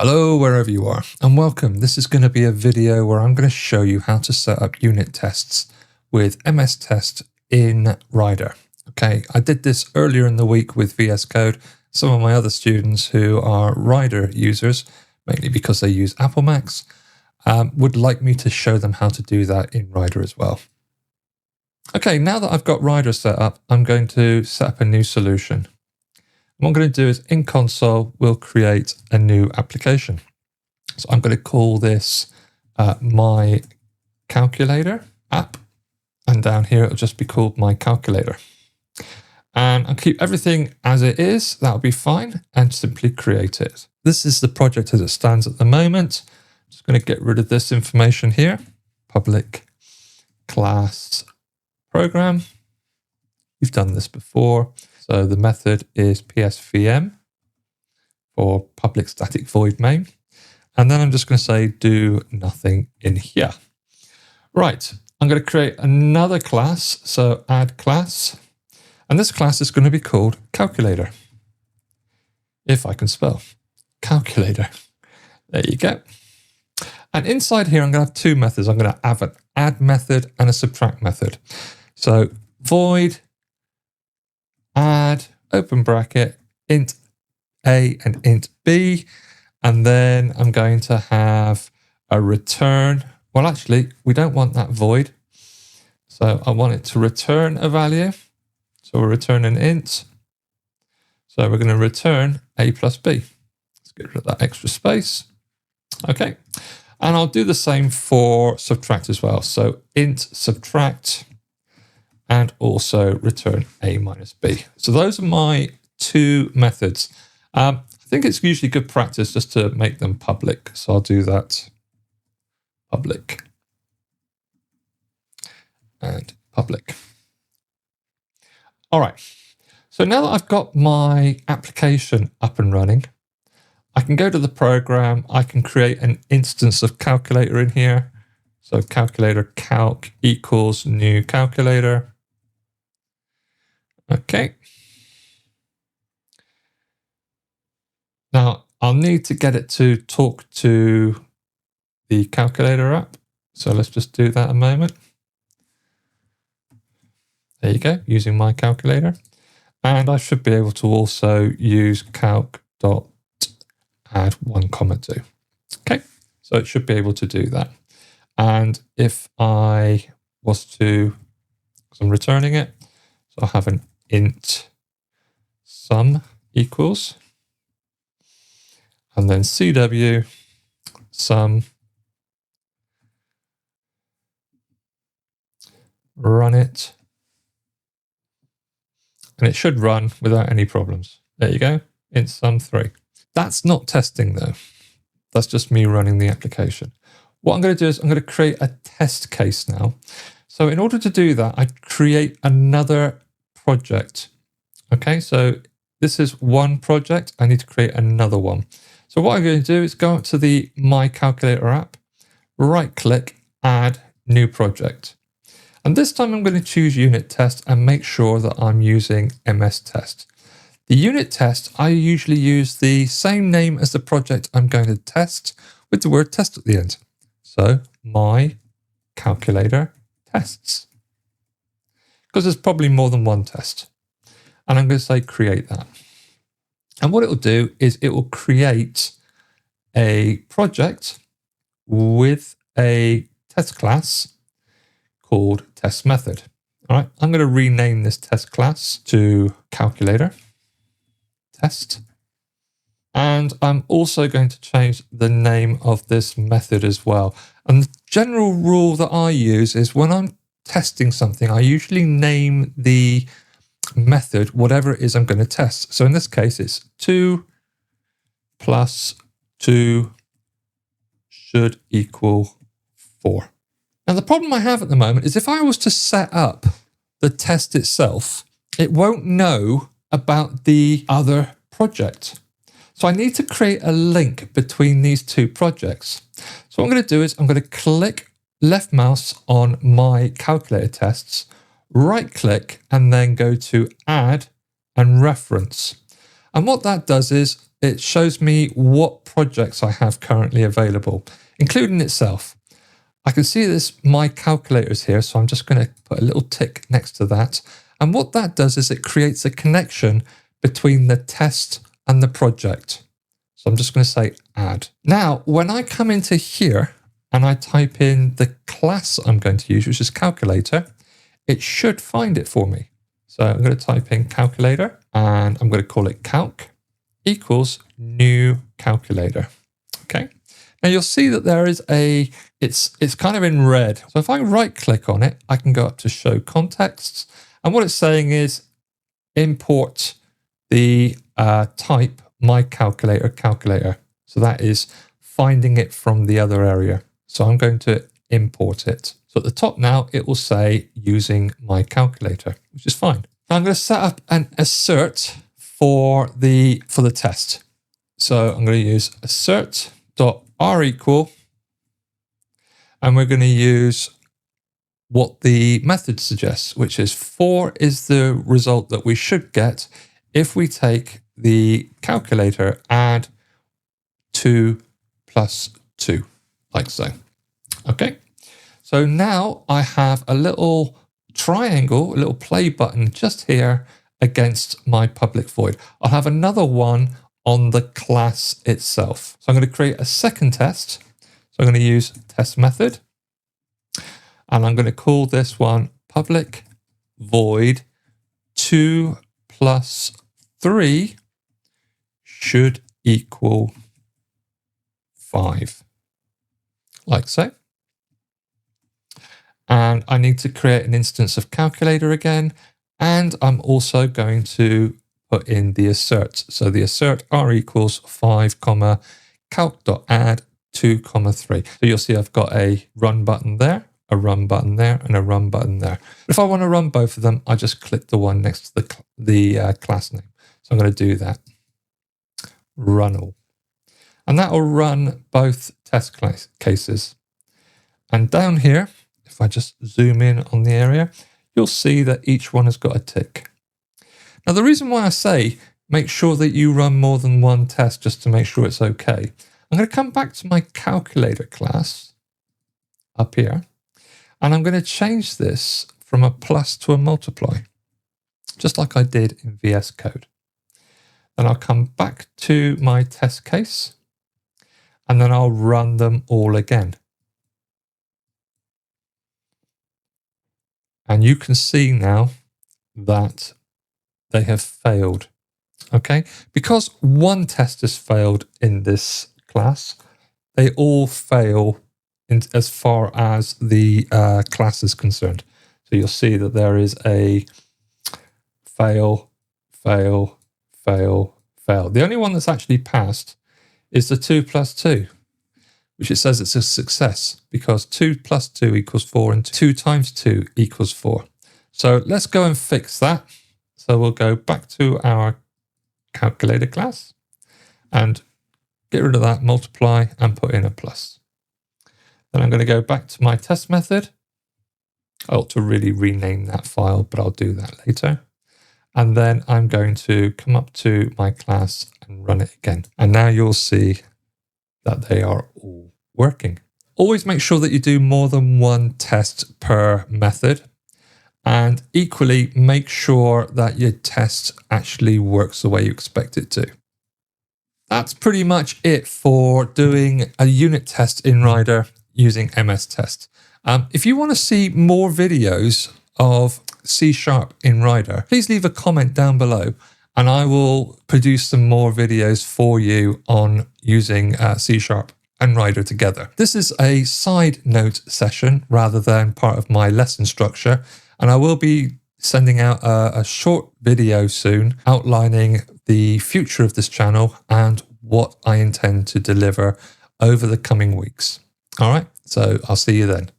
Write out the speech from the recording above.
Hello, wherever you are, and welcome. This is going to be a video where I'm going to show you how to set up unit tests with MSTest in Rider. Okay, I did this earlier in the week with VS Code. Some of my other students who are Rider users, mainly because they use Apple Macs, would like me to show them how to do that in Rider as well. Okay, now that I've got Rider set up, I'm going to set up a new solution. What I'm going to do is in console, we'll create a new application. So I'm going to call this my calculator app. And down here, it'll just be called my calculator. And I'll keep everything as it is. That'll be fine. And simply create it. This is the project as it stands at the moment. I'm just going to get rid of this information here. Public class program. You've done this before. So the method is psvm for public static void main. And then I'm just going to say do nothing in here. Right, I'm going to create another class. So add class. And this class is going to be called calculator. If I can spell calculator. There you go. And inside here, I'm going to have two methods. I'm going to have an add method and a subtract method. So void add, open bracket, int A and int B. And then I'm going to have a return. Well, actually, we don't want that void. So I want it to return a value. So we'll return an int. So we're going to return A plus B. Let's get rid of that extra space. Okay. And I'll do the same for subtract as well. So int subtract and also return A minus B. So those are my two methods. I think it's usually good practice just to make them public. So I'll do that. Public. And public. All right. So now that I've got my application up and running, I can go to the program. I can create an instance of calculator in here. So calculator calc equals new calculator. Okay. Now I'll need to get it to talk to the calculator app. So let's just do that a moment. There you go, using my calculator. And I should be able to also use calc.add 1,2. Okay, so it should be able to do that. And if I was to, because I'm returning it, so I'll have an int sum equals, and then CW sum, run it, and it should run without any problems. There you go, int sum 3. That's not testing though. That's just me running the application. What I'm going to do is I'm going to create a test case now. So in order to do that, I create another project. Okay, so this is one project. I need to create another one. So what I'm going to do is go up to the My Calculator app, right click, add new project. And this time I'm going to choose unit test and make sure that I'm using MSTest. The unit test, I usually use the same name as the project I'm going to test with the word test at the end. So my calculator tests. Because there's probably more than one test. And I'm going to say create that. And what it will do is it will create a project with a test class called test method. All right, I'm going to rename this test class to calculator test. And I'm also going to change the name of this method as well. And the general rule that I use is when I'm testing something, I usually name the method whatever it is I'm going to test. So in this case, it's 2 plus 2 should equal 4. Now the problem I have at the moment is if I was to set up the test itself, it won't know about the other project. So I need to create a link between these two projects. So what I'm going to do is I'm going to click left mouse on my calculator tests, right click, and then go to add and reference. And what that does is it shows me what projects I have currently available, including itself. I can see this my calculators here, so I'm just going to put a little tick next to that. And what that does is it creates a connection between the test and the project. So I'm just going to say add. Now, when I come into here and I type in the class I'm going to use, which is calculator, it should find it for me. So I'm going to type in calculator and I'm going to call it calc equals new calculator. Okay. Now you'll see that there is it's kind of in red. So if I right click on it, I can go up to show contexts. And what it's saying is import the type my calculator. So that is finding it from the other area. So I'm going to import it. So at the top now, it will say using my calculator, which is fine. Now I'm going to set up an assert for the test. So I'm going to use assert.requal, and we're going to use what the method suggests, which is 4 is the result that we should get if we take the calculator, add 2 plus 2, like so. Okay, so now I have a little triangle, a little play button just here against my public void. I'll have another one on the class itself. So I'm going to create a second test. So I'm going to use test method, and I'm going to call this one public void 2 plus 3 should equal 5, like so. And I need to create an instance of calculator again. And I'm also going to put in the assert. So the assert r equals 5, calc.add 2, 3. So you'll see I've got a run button there, a run button there, and a run button there. If I want to run both of them, I just click the one next to the class name. So I'm going to do that. Run all. And that will run both test cases. And down here, if I just zoom in on the area, you'll see that each one has got a tick. Now, the reason why I say make sure that you run more than one test just to make sure it's okay, I'm going to come back to my calculator class up here, and I'm going to change this from a plus to a multiply, just like I did in VS Code. Then I'll come back to my test case, and then I'll run them all again. And you can see now that they have failed. Okay, because one test has failed in this class, they all fail as far as the class is concerned. So you'll see that there is a fail, fail, fail, fail. The only one that's actually passed is the 2 plus 2, which it says it's a success because 2 plus 2 equals 4 and 2 times 2 equals 4. So let's go and fix that. So we'll go back to our calculator class and get rid of that multiply and put in a plus. Then I'm going to go back to my test method. I ought to really rename that file, but I'll do that later. And then I'm going to come up to my class and run it again. And now you'll see that they are all working. Always make sure that you do more than one test per method. And equally, make sure that your test actually works the way you expect it to. That's pretty much it for doing a unit test in Rider using MSTest. If you want to see more videos of C# in Rider, please leave a comment down below and I will produce some more videos for you on using C# and Rider together. This is a side note session rather than part of my lesson structure, and I will be sending out a short video soon outlining the future of this channel and what I intend to deliver over the coming weeks. All right, so I'll see you then.